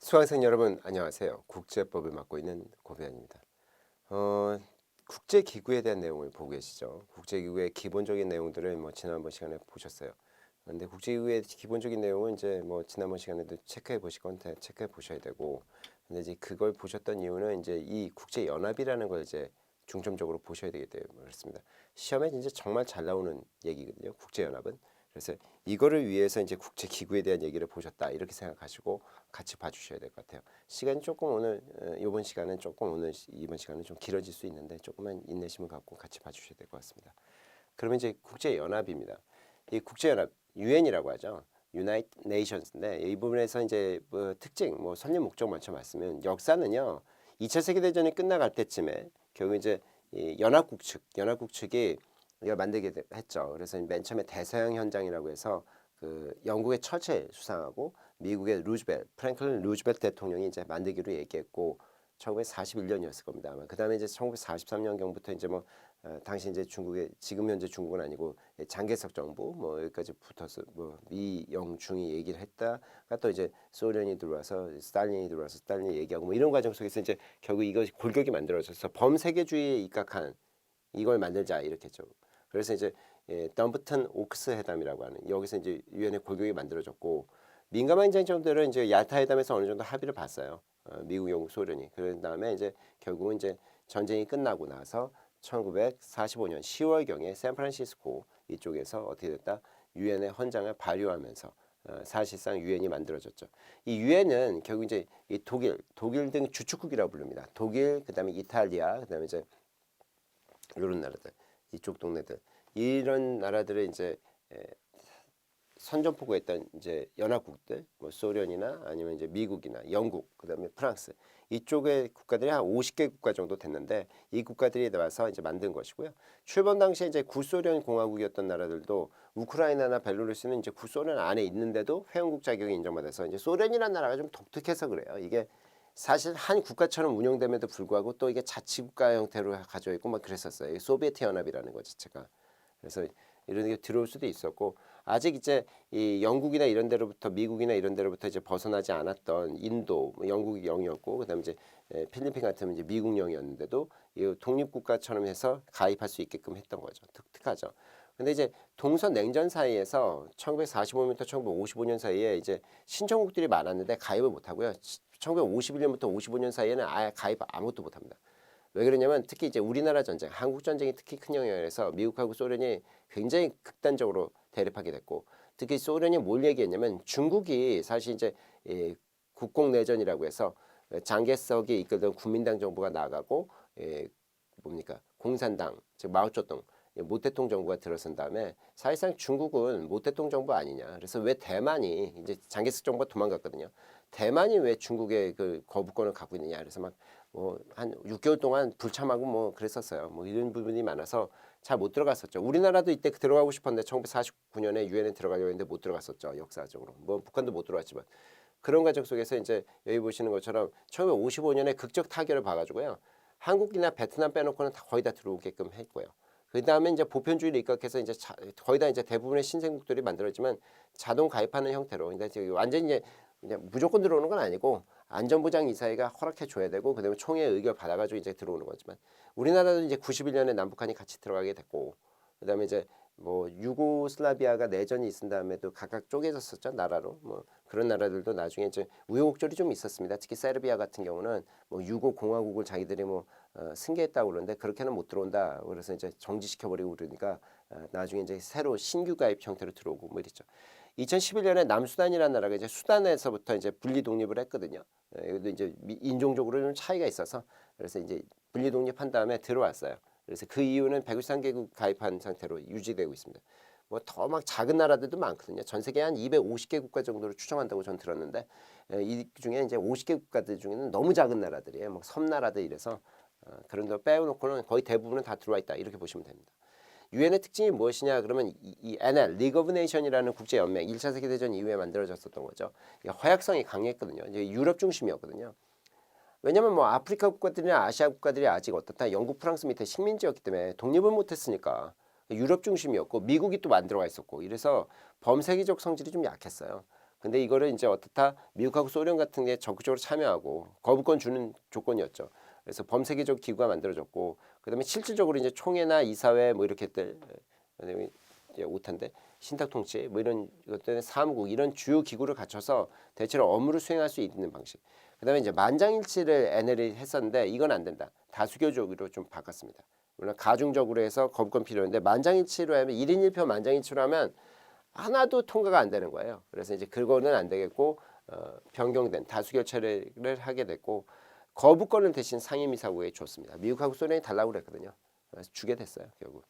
수강생 여러분 안녕하세요. 국제법을 맡고 있는 고배현입니다. 국제기구에 대한 내용을 보고 계시죠. 국제기구의 기본적인 내용들을 지난번 시간에 보셨어요. 근데 국제기구의 기본적인 내용은 이제 지난번 시간에도 체크해 보실 건 체크해 보셔야 되고, 근데 이제 그걸 보셨던 이유는 이제 이 국제연합이라는 걸 이제 중점적으로 보셔야 되기 때문에 그렇습니다. 시험에 이제 정말 잘 나오는 얘기거든요. 국제연합은. 그래서 이거를 위해서 이제 국제기구에 대한 얘기를 보셨다 이렇게 생각하시고 같이 봐주셔야 될 것 같아요. 시간이 조금 오늘 이번 시간은 조금 오늘 이번 시간은 좀 길어질 수 있는데 조금만 인내심을 갖고 같이 봐주셔야 될 것 같습니다. 그러면 이제 국제연합입니다. 이 국제연합 유엔이라고 하죠. United Nations인데 이 부분에서 이제 특징, 설립 목적 먼저 말씀은 역사는요. 2차 세계대전이 끝나갈 때쯤에 결국 이제 이 연합국 측이 이걸 만들게 했죠. 그래서 맨 처음에 대서양 현장이라고 해서 그 영국의 처칠 수상하고 미국의 프랭클린 루즈벨트 대통령이 이제 만들기로 얘기했고 1941년이었을 겁니다. 아마 그 다음에 이제 1943년경부터 이제 당시 이제 중국의 지금 현재 중국은 아니고 장개석 정부 여기까지 붙어서 미영중이 얘기를 했다가 또 이제 소련이 들어와서 스탈린이 들어와서 스탈린이 얘기하고 이런 과정 속에서 이제 결국 이것이 골격이 만들어져서 범세계주의에 입각한 이걸 만들자 이렇게 했죠. 그래서 이제 덤프튼 오크스 회담이라고 하는 여기서 이제 유엔의 골격이 만들어졌고 민감한 쟁점들은 이제 얄타 회담에서 어느 정도 합의를 봤어요. 미국, 영국, 소련이. 그런 다음에 이제 결국은 이제 전쟁이 끝나고 나서 1945년 10월경에 샌프란시스코 이쪽에서 어떻게 됐다? 유엔의 헌장을 발효하면서 사실상 유엔이 만들어졌죠. 이 유엔은 결국 이제 이 독일 등 주축국이라고 부릅니다. 독일, 그다음에 이탈리아, 그다음에 이제 이런 나라들, 이쪽 동네들 이런 나라들을 이제 선전포고했던 이제 연합국들, 소련이나 아니면 이제 미국이나 영국, 그다음에 프랑스 이쪽의 국가들이 한 50개 국가 정도 됐는데 이 국가들이 나와서 이제 만든 것이고요. 출범 당시에 이제 구소련 공화국이었던 나라들도 우크라이나나 벨로루스는 이제 구소련 안에 있는데도 회원국 자격이 인정받아서 이제 소련이라는 나라가 좀 독특해서 그래요. 이게 사실 한 국가처럼 운영됨에도 불구하고 또 이게 자치국가 형태로 가져 있고 그랬었어요. 소비에트 연합이라는 것 자체가. 그래서 이런 게 들어올 수도 있었고 아직 이제 이 영국이나 이런 데로부터 미국이나 이런 데로부터 이제 벗어나지 않았던 인도, 영국이 영이었고 그다음에 이제 필리핀 같으면 이제 미국 영이었는데도 이 독립국가처럼 해서 가입할 수 있게끔 했던 거죠. 독특하죠. 근데 이제 동서 냉전 사이에서 1945년부터 1955년 사이에 이제 신청국들이 많았는데 가입을 못 하고요. 1951년부터 55년 사이에는 아예 가입 아무것도 못 합니다. 왜 그러냐면 특히 이제 우리나라 전쟁, 한국 전쟁이 특히 큰 영향을 해서 미국하고 소련이 굉장히 극단적으로 대립하게 됐고 특히 소련이 뭘 얘기했냐면 중국이 사실 이제 국공내전이라고 해서 장개석이 이끌던 국민당 정부가 나가고 공산당 즉 마오쩌둥 모태통 정부가 들어선 다음에 사실상 중국은 모태통 정부 아니냐. 그래서 왜 대만이 이제 장개석 정부가 도망갔거든요. 대만이 왜 중국의 그 거부권을 갖고 있느냐. 그래서 막 한 6개월 동안 불참하고 그랬었어요. 이런 부분이 많아서 잘 못 들어갔었죠. 우리나라도 이때 들어가고 싶었는데 1949년에 유엔에 들어가려고 했는데 못 들어갔었죠. 역사적으로. 북한도 못 들어갔지만. 그런 과정 속에서 이제 여기 보시는 것처럼 1955년에 극적 타결을 봐가지고요. 한국이나 베트남 빼놓고는 거의 다 들어오게끔 했고요. 그 다음에 이제 보편주의를 입각해서 이제 거의 다 이제 대부분의 신생국들이 만들어지만 자동 가입하는 형태로. 근데 완전히 이제 그냥 무조건 들어오는 건 아니고 안전보장 이사회가 허락해 줘야 되고 그다음에 총회 의결 받아가지고 이제 들어오는 거지만 우리나라도 이제 91년에 남북한이 같이 들어가게 됐고 그다음에 이제 유고슬라비아가 내전이 있은 다음에도 각각 쪼개졌었죠 나라로 그런 나라들도 나중에 이제 우여곡절이 좀 있었습니다. 특히 세르비아 같은 경우는 유고 공화국을 자기들이 승계했다고 그러는데 그렇게는 못 들어온다. 그래서 이제 정지시켜버리고 그러니까 나중에 이제 새로 신규 가입 형태로 들어오고 이랬죠. 2011년에 남수단이라는 나라가 이제 수단에서부터 이제 분리 독립을 했거든요. 이것도 이제 인종적으로 좀 차이가 있어서 그래서 이제 분리 독립한 다음에 들어왔어요. 그래서 그 이유는 193개국 가입한 상태로 유지되고 있습니다. 더 막 작은 나라들도 많거든요. 전 세계 한 250개 국가 정도로 추정한다고 전 들었는데 이 중에 이제 50개 국가들 중에는 너무 작은 나라들이에요. 섬나라들 이래서 그런 거 빼놓고는 거의 대부분은 다 들어와 있다 이렇게 보시면 됩니다. 유엔의 특징이 무엇이냐 그러면 이 NL, 리그 오브 네이션이라는 국제연맹 1차 세계대전 이후에 만들어졌었던 거죠. 허약성이 강했거든요. 이제 유럽 중심이었거든요. 왜냐면 아프리카 국가들이나 아시아 국가들이 아직 어떻다 영국, 프랑스 밑에 식민지였기 때문에 독립을 못했으니까 유럽 중심이었고 미국이 또 만들어가 있었고 이래서 범세계적 성질이 좀 약했어요. 근데 이거를 이제 어떻다 미국하고 소련 같은 게 적극적으로 참여하고 거부권 주는 조건이었죠. 그래서 범세계적 기구가 만들어졌고 그다음에 실질적으로 이제 총회나 이사회 뭐 이렇게 때 그다음에 이제 오탄데 신탁통치 뭐 이런 것들 사무국 이런 주요 기구를 갖춰서 대체로 업무를 수행할 수 있는 방식. 그다음에 이제 만장일치를 NL이 했었는데 이건 안 된다. 다수결적으로 좀 바꿨습니다. 물론 가중적으로 해서 거부권 필요한데 만장일치로 하면 1인 1표 만장일치로 하면 하나도 통과가 안 되는 거예요. 그래서 이제 그거는 안 되겠고 변경된 다수결체를 하게 됐고 거부권은 대신 상임이사국에 줬습니다. 미국하고 소련이 달라고 그랬거든요. 그래서 주게 됐어요 결국.